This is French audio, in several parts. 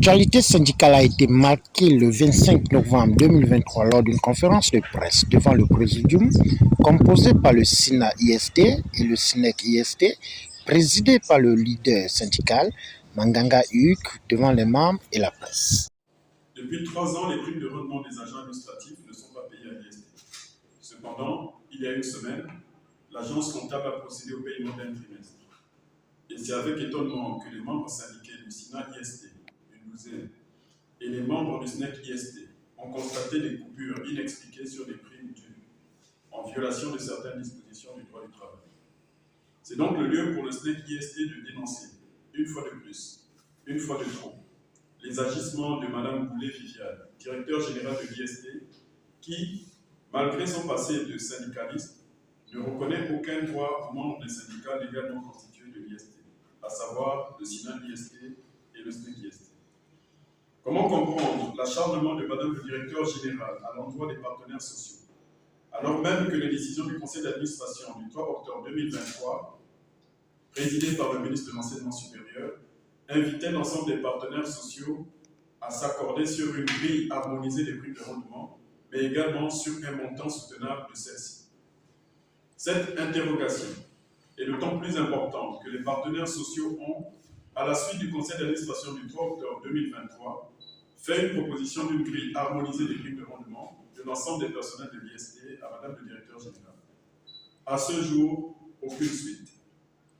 L'actualité syndicale a été marquée le 25 novembre 2023 lors d'une conférence de presse devant le Présidium composé par le SINA-IST et le SNEC-IST, présidé par le leader syndical Manganga Hugues devant les membres et la presse. Depuis 3 ans, les primes de rendement des agents administratifs ne sont pas payées à l'IST. Cependant, il y a une semaine, l'agence comptable a procédé au paiement d'un trimestre. Et c'est avec étonnement que les membres syndiqués du SINA-IST, une douzaine, et les membres du SNEC-IST ont constaté des coupures inexpliquées sur les primes dues, en violation de certaines dispositions du droit du travail. C'est donc le lieu pour le SNEC-IST de dénoncer, une fois de plus, une fois de trop, les agissements de Mme Boulet-Viviane, directeur général de l'IST, qui, malgré son passé de syndicaliste, ne reconnaît aucun droit aux membres des syndicats légalement constitués de l'IST, à savoir le SINA-IST et le SNEC-IST. Comment comprendre l'acharnement de Mme le directeur général à l'endroit des partenaires sociaux, alors même que les décisions du conseil d'administration du 3 octobre 2023, présidées par le ministre de l'Enseignement supérieur, invitaient l'ensemble des partenaires sociaux à s'accorder sur une grille harmonisée des primes de rendement, mais également sur un montant soutenable de celle-ci. Cette interrogation est d'autant plus importante que les partenaires sociaux ont, à la suite du conseil d'administration du 3 octobre 2023, fait une proposition d'une grille harmonisée des primes de rendement de l'ensemble des personnels de l'IST à Madame le directeur général. À ce jour, aucune suite.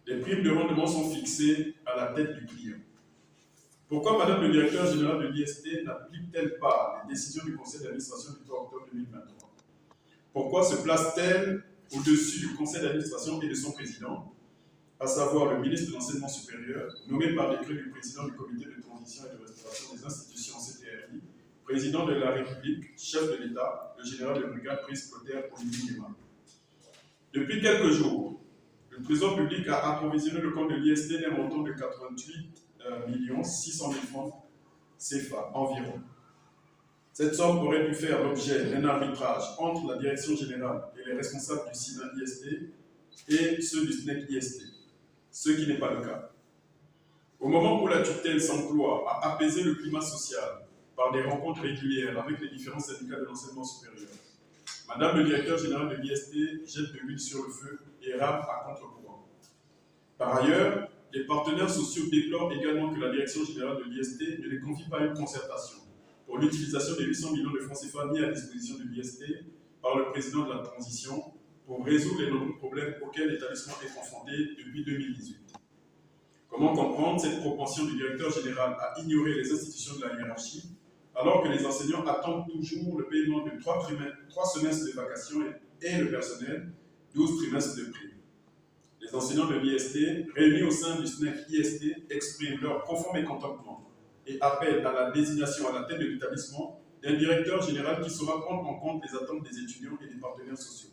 Les primes de rendement sont fixées à la tête du client. Pourquoi Madame le directeur général de l'IST n'applique-t-elle pas les décisions du conseil d'administration du 3 octobre 2023 ? Pourquoi se place-t-elle au-dessus du conseil d'administration et de son président, à savoir le ministre de l'Enseignement supérieur, nommé par décret du président du comité de transition et de restauration des institutions CTRI, président de la République, chef de l'État, le général de brigade Brice Clotaire Olivier Guéma. Depuis quelques jours, le Trésor public a approvisionné le compte de l'IST d'un montant de 88 600 000 francs CFA environ. Cette somme aurait dû faire l'objet d'un arbitrage entre la direction générale et les responsables du SINA-IST et ceux du SNEC-IST, ce qui n'est pas le cas. Au moment où la tutelle s'emploie à apaiser le climat social par des rencontres régulières avec les différents syndicats de l'enseignement supérieur, Madame le directeur général de l'IST jette de l'huile sur le feu et rame à contre-courant. Par ailleurs, les partenaires sociaux déplorent également que la direction générale de l'IST ne les confie pas à une concertation pour l'utilisation des 800 millions de francs CFA mis à disposition de l'IST par le président de la transition pour résoudre les nombreux problèmes auxquels l'établissement est confronté depuis 2018. Comment comprendre cette propension du directeur général à ignorer les institutions de la hiérarchie alors que les enseignants attendent toujours le paiement de 3 semestres de vacations et le personnel 12 trimestres de prime. Les enseignants de l'IST, réunis au sein du SNEC-IST, expriment leur profond mécontentement et appellent à la désignation à la tête de l'établissement d'un directeur général qui saura prendre en compte les attentes des étudiants et des partenaires sociaux.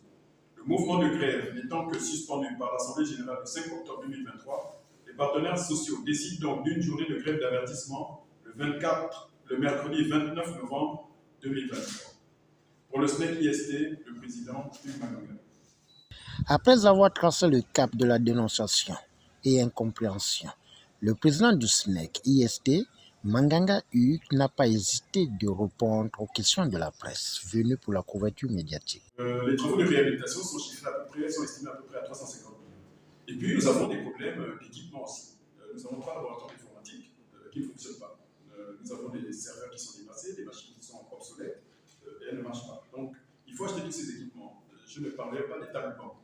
Le mouvement de grève n'étant que suspendu par l'Assemblée générale du 5 octobre 2023, les partenaires sociaux décident donc d'une journée de grève d'avertissement le mercredi 29 novembre 2023. Pour le SNEC-IST, le président Hugues Manganga. Après avoir tracé le cap de la dénonciation et incompréhension, le président du SNEC-IST, Manganga Hugues, n'a pas hésité de répondre aux questions de la presse venues pour la couverture médiatique. Les travaux de réhabilitation sont estimés à peu près à 350 millions. Et puis nous avons des problèmes d'équipement aussi. Nous avons 3 laboratoires d'informatique qui ne fonctionnent pas. Nous avons des serveurs qui sont dépassés, des machines qui sont obsolètes et elles ne marchent pas. Donc il faut acheter tous ces équipements. Je ne parlerai pas des tableaux,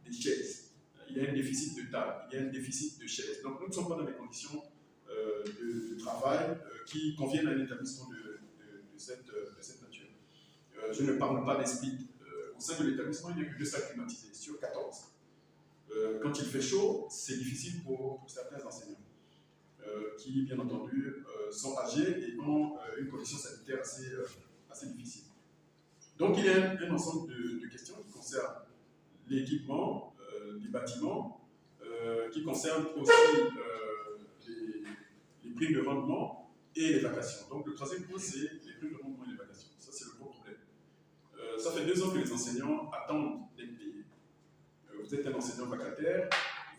des chaises. Il y a un déficit de tables, il y a un déficit de chaises. Donc nous ne sommes pas dans les conditions de travail qui conviennent à un établissement de cette nature. Je ne parle pas des splits. Au sein de l'établissement, il n'y a que 2 salles climatisées sur 14. Quand il fait chaud, c'est difficile pour certains enseignants qui, bien entendu, sont âgés et ont une condition sanitaire assez difficile. Donc il y a un ensemble de questions qui concernent l'équipement des bâtiments, qui concernent aussi les primes de rendement et les vacations. Donc le troisième point, c'est les primes de rendement et les vacations. Ça, c'est le gros problème. Ça fait 2 ans que les enseignants attendent d'être payés. Vous êtes un enseignant vacataire,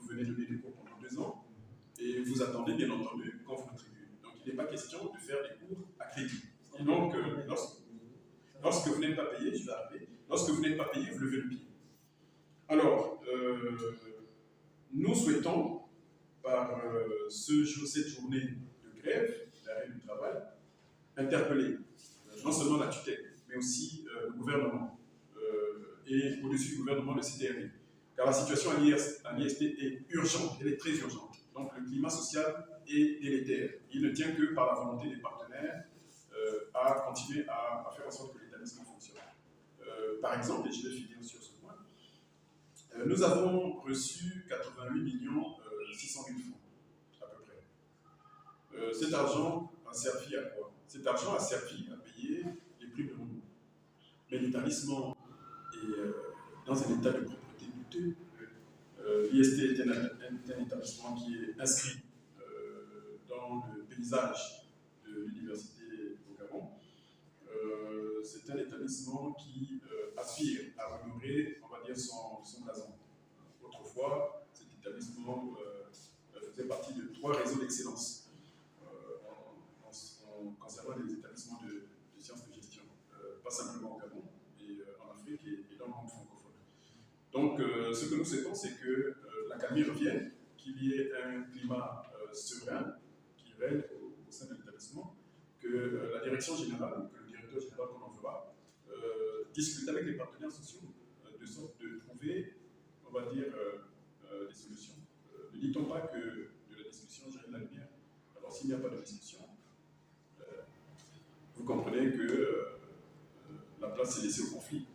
vous venez donner des cours pendant 2 ans, et vous attendez, bien entendu, qu'on vous rétribue. Donc il n'est pas question Lorsque vous n'êtes pas payé, je vais arriver, lorsque vous n'êtes pas payé, vous levez le pied. Alors, nous souhaitons, par cette journée de grève, d'arrêt du travail, interpeller non seulement la tutelle, mais aussi le gouvernement et au-dessus du gouvernement le CTRI. Car la situation à l'IST est urgente, elle est très urgente. Donc le climat social est délétère. Il ne tient que par la volonté des partenaires à continuer à faire en sorte que l'établissement fonctionne. Par exemple, et je vais finir sur ce point, nous avons reçu 88 600 000 francs, à peu près. Cet argent a servi à quoi? Cet argent a servi à payer les primes de rendement. Mais l'établissement est dans un état de propreté douteux. L'IST est un établissement qui est inscrit dans le paysage de l'université au Gabon. C'est un établissement qui aspire à honorer, on va dire, son blason. Autrefois, cet établissement faisait partie de 3 réseaux d'excellence concernant les établissements de sciences de gestion, pas simplement au Gabon, mais en Afrique et dans le monde francophone. Donc, ce que nous souhaitons, c'est que l'accalmie revienne, qu'il y ait un climat serein qui règne au sein de l'établissement, que la direction générale, que le directeur général qu'on en fera, discute avec les partenaires sociaux de sorte de trouver, on va dire, des solutions. Ne dit-on pas que de la discussion gère la lumière? Alors, s'il n'y a pas de discussion, vous comprenez que la place est laissée au conflit.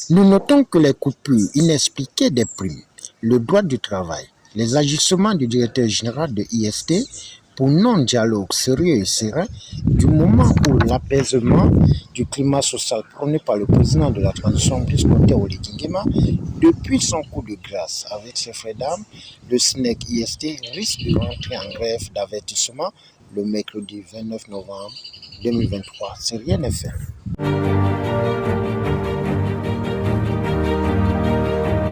Nous notons que les coupures inexpliquées des primes, le droit du travail, les agissements du directeur général de IST pour non-dialogue sérieux et serein, du moment où l'apaisement du climat social prôné par le président de la transition Brice Oligui Nguema, depuis son coup de grâce avec ses frères d'armes, le SNEC IST risque de rentrer en grève d'avertissement le mercredi 29 novembre 2023. Si rien n'est fait.